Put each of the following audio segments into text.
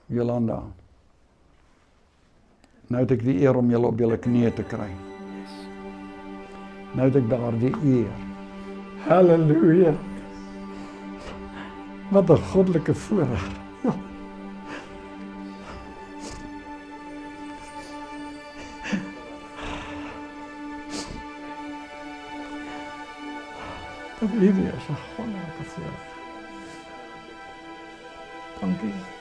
Jolanda, nou het ek die eer om julle op julle knieë te kry. Nou het ek daar die eer. Halleluja. Wat 'n goddelike voorreg. Dat hierdie is 'n goddelike voorreg.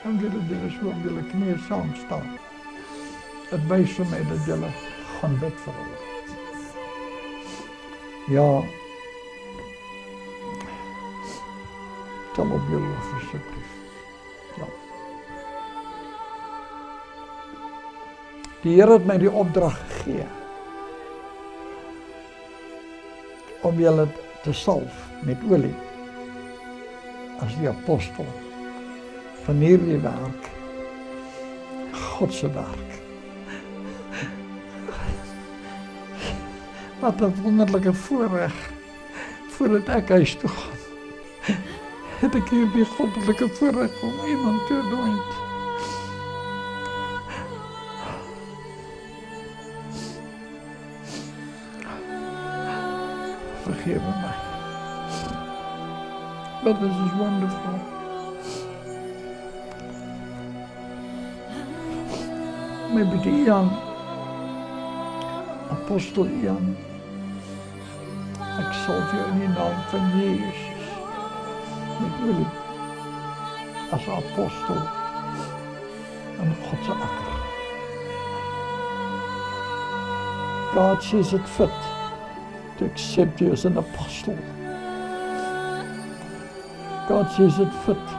Dankie dat julle so op julle knieë saam staan. Het wys vir my dat julle gaan bid vir hulle. Ja, stel op julle asseblief. Ja. Die Here het my die opdrag gegee om julle te salf met olie as die apostel van hierdie werk, God se werk. Wat 'n wonderlike voorreg, voordat ek huis toe gaan, het ek hierdie goddelike voorreg om iemand te anoint. Vergewe my. But this is wonderful. Maybe die Jan, apostel Jan, ek salf jou in die naam van Jezus met olie as apostel in God se akker. God sees it fit to accept you as an apostle. God sees it fit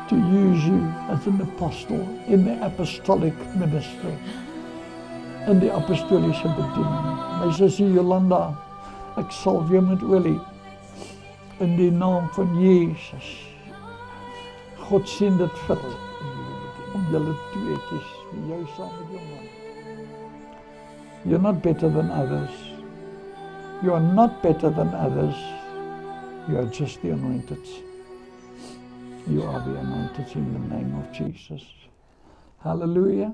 to use you as an apostle in the apostolic ministry, in die apostolische bediening. My sussie Jolanda, ek salf jou met olie in die naam van Jezus. God sien dit fit om julle tweetjies, jou saam met jou man. You're not better than others. You are not better than others. You are just the anointed. You are the anointed in the name of Jesus. Hallelujah.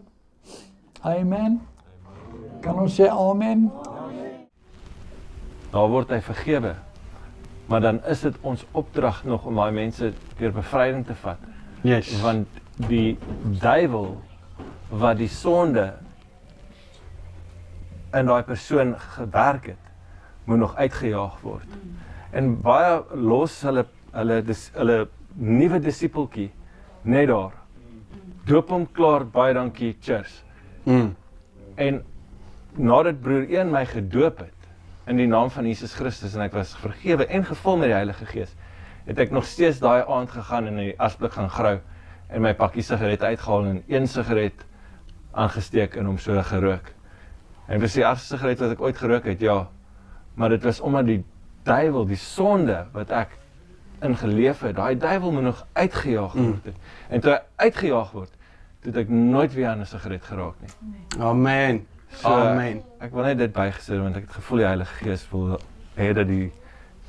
Amen. Kan ons sê amen? Daar word hy vergewe. Maar dan is dit ons opdrag nog om daai mense deur bevryding te vat. Yes. Want die duiwel wat die sonde in daai persoon gewerk het, moet nog uitgejaag word. En baie los hulle nuwe disipeltjie net daar. Doop hom klaar, baie dankie, cheers. En nadat broer 1 my gedoop het in die naam van Jesus Christus en ek was vergewe en gevul met die Heilige Gees, het ek nog steeds daai aand gegaan en in die asblik gaan grou en my pakkie sigaret uitgehaal en een sigaret aangesteek en hom so gerook. En dit was die ergste sigaret wat ek ooit gerook het, ja. Maar dit was omdat die duiwel, die sonde wat ek ingeleef het, daai duiwel moet nog uitgejaag word. En toe hy uitgejaag word, toe het ek nooit weer aan 'n sigaret geraak nie. Amen. So, Amen. ek wil net dit bygesit, want ek het gevoel die Heilige Gees wil hê dat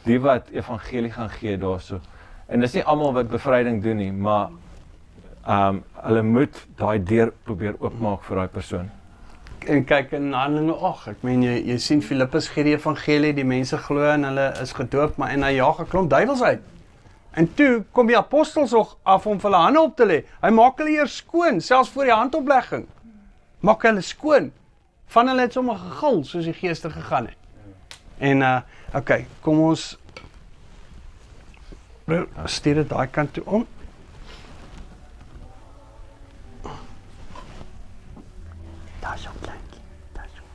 die wat evangelie gaan gee daarso. En dis nie almal wat bevryding doen nie, maar hulle moet daai deur probeer oopmaak vir daai persoon. En kyk in Handelinge 8, ek meen jy sien Filippus gee die evangelie, die mense glo en hulle is gedoop, maar en hy jaag 'n klomp duiwels uit. En toe kom die apostels nog af om vir hulle hande op te lê. Hy maak hulle eers skoon, selfs voor die handoplegging. Maak hulle skoon. Van hulle het sommer gegil soos die geeste gegaan het. En okay, kom ons stuur dit daai kant toe om. Daar is jou kleintjie, daar is jou.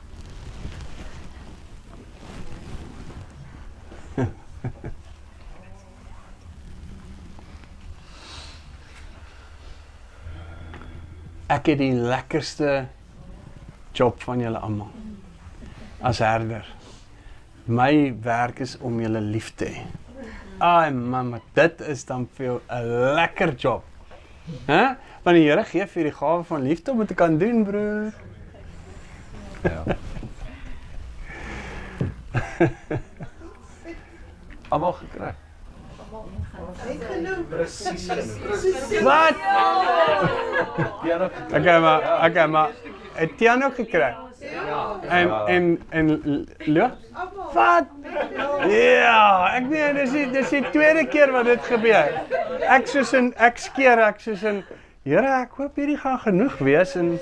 Ek het die lekkerste job van julle almal as herder. My werk is om julle lief te hê. Ai mamma, dit is dan vir jou 'n lekker job. Hè? Want die Here gee vir die gawe van liefde om dit te kan doen, broer. Ja. Almal gekry. Presies. Wat? Ja, Okay, maar het Tiaan ook gekry? En Leo? Wat? Ja, ek weet, dis die tweede keer wat dit gebeur. Ek soos in, Here, ek hoop hierdie gaan genoeg wees en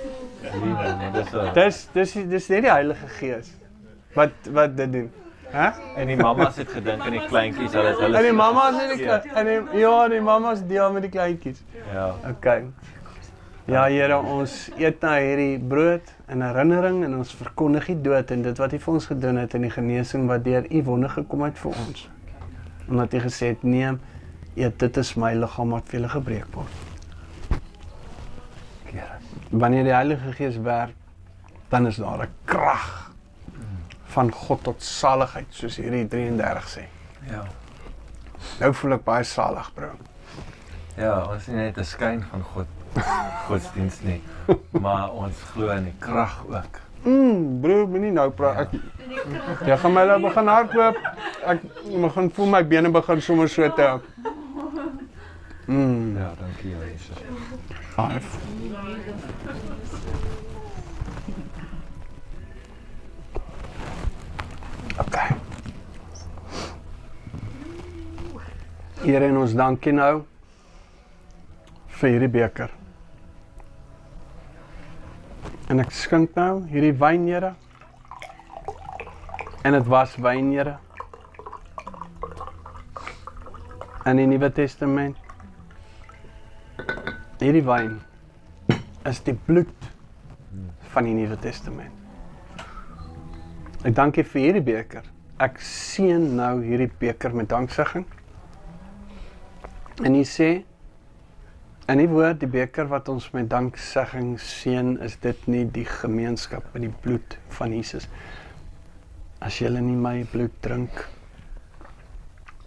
dis net die Heilige Gees wat dit doen. Hè? En die mamma's het gedink aan die kleintjies, hulle En die mamma's die mamma's deel met die kleintjies. Ja. Okay. Ja, Here, ons eet nou hierdie brood in herinnering en ons verkondig die dood en dit wat U vir ons gedoen het en die genesing wat deur U wonder gekom het vir ons. Omdat U gesê het, neem, eet, dit is my liggaam wat vir julle gebreek word. Wanneer die Heilige Gees werk, dan is daar 'n krag van God tot saligheid, soos hierdie 33 sê. Ja. Nou voel ek baie salig, bro. Ja, ons is nie net 'n skyn van godsdienst nie, maar ons glo in die krag ook. Bro, moenie nou praat. Jy gaan my nou begin hardloop. Ek begin voel my bene begin sommer so te. Ja, dankie Jesus. Five. Okay. Here, en ons dankie nou vir hierdie beker. En ek skink nou hierdie wyn, Here. En dit was wyn, Here. In die Nuwe Testament. Hierdie wyn is die bloed van die Nuwe Testament. Ek dank U vir hierdie beker. Ek seën nou hierdie beker met danksegging. En U sê in die woord, die beker wat ons met danksegging seën, is dit nie die gemeenskap met die bloed van Jesus. As julle nie my bloed drink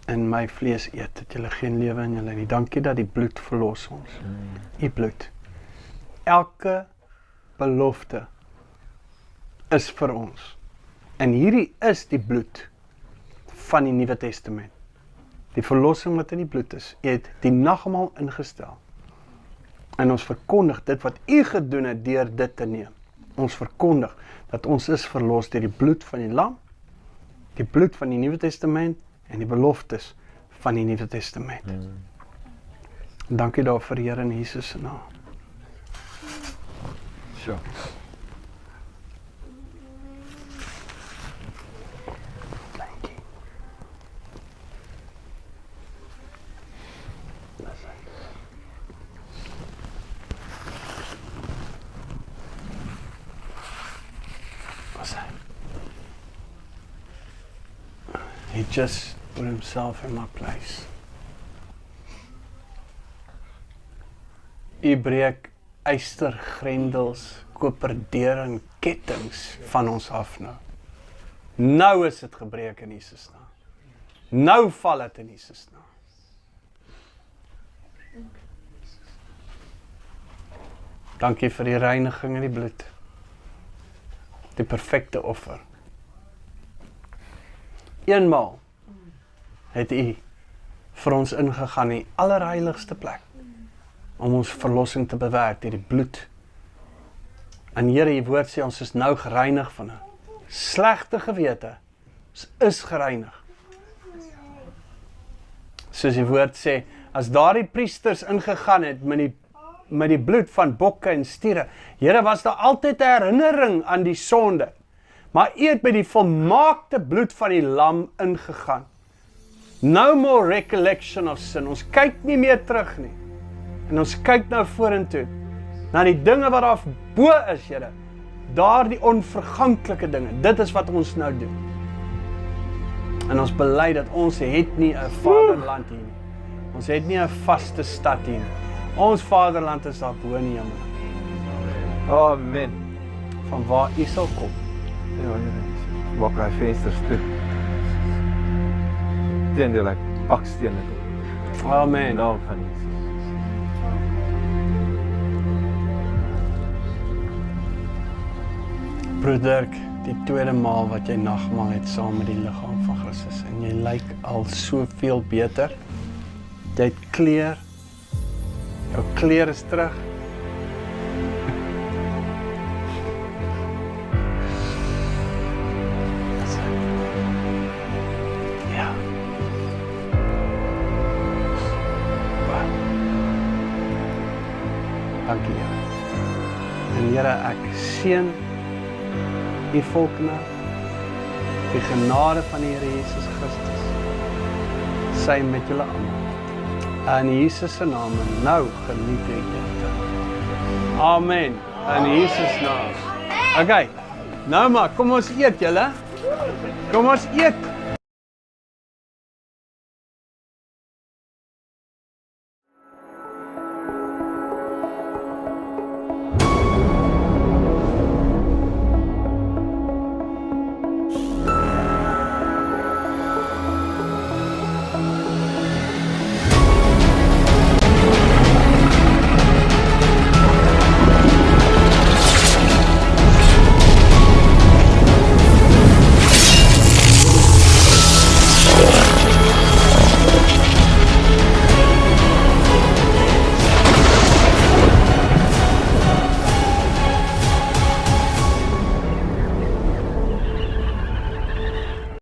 en my vlees eet, het julle geen lewe in julle nie. Dankie dat die bloed verlos ons. U bloed. Elke belofte is vir ons. En hierdie is die bloed van die Nuwe Testament. Die verlossing wat in die bloed is. U het die nagmaal ingestel. En ons verkondig dit wat U gedoen het deur dit te neem. Ons verkondig dat ons is verlos deur die bloed van die lam, die bloed van die Nuwe Testament en die beloftes van die Nuwe Testament. Dankie daarvoor, Here, in Jesus se naam. Sure. Dankie. He just put himself in my place. U breek ystergrendels, koperdeure en kettings van ons af nou. Nou is dit gebreek in Jesus naam. Nou val dit in Jesus naam. Dankie vir die reiniging in die bloed. Die perfekte offer. Eenmaal het U vir ons ingegaan in die allerheiligste plek om ons verlossing te bewerk deur die bloed. En Here, U woord sê ons is nou gereinig van 'n slegte gewete. Ons is gereinig. Soos die woord sê, as daardie priesters ingegaan het met die bloed van bokke en stiere, Here, was daar altyd 'n herinnering aan die sonde. Maar U het by die volmaakte bloed van die lam ingegaan. No more recollection of sin. Ons kyk nie meer terug nie. En ons kyk nou vorentoe. Na die dinge wat daar bo is, Here. Daar die onverganklike dinge. Dit is wat ons nou doen. En ons bely dat ons het nie 'n vaderland hier nie. Ons het nie 'n vaste stad hier nie. Ons vaderland is daar bo in die hemel. Amen. Van waar U sal kom. Ja, Here. Maak hy vensters toe. Teendeel ek bakstene toe. Amen. In die naam van Jesus. Broeder, die tweede maal wat jy nagmaal het saam met die liggaam van Christus en jy lyk al soveel beter. Jy het kleur. Jou kleur is terug. Ja. Dankie, Here. En Here, ek seën die volk nou, die genade van die Here Jesus Christus, sy met julle almal. In Jesus se naam, en nou geniet die ete. Amen. In Jesus naam. Okay, nou maar, kom ons eet julle. Kom ons eet.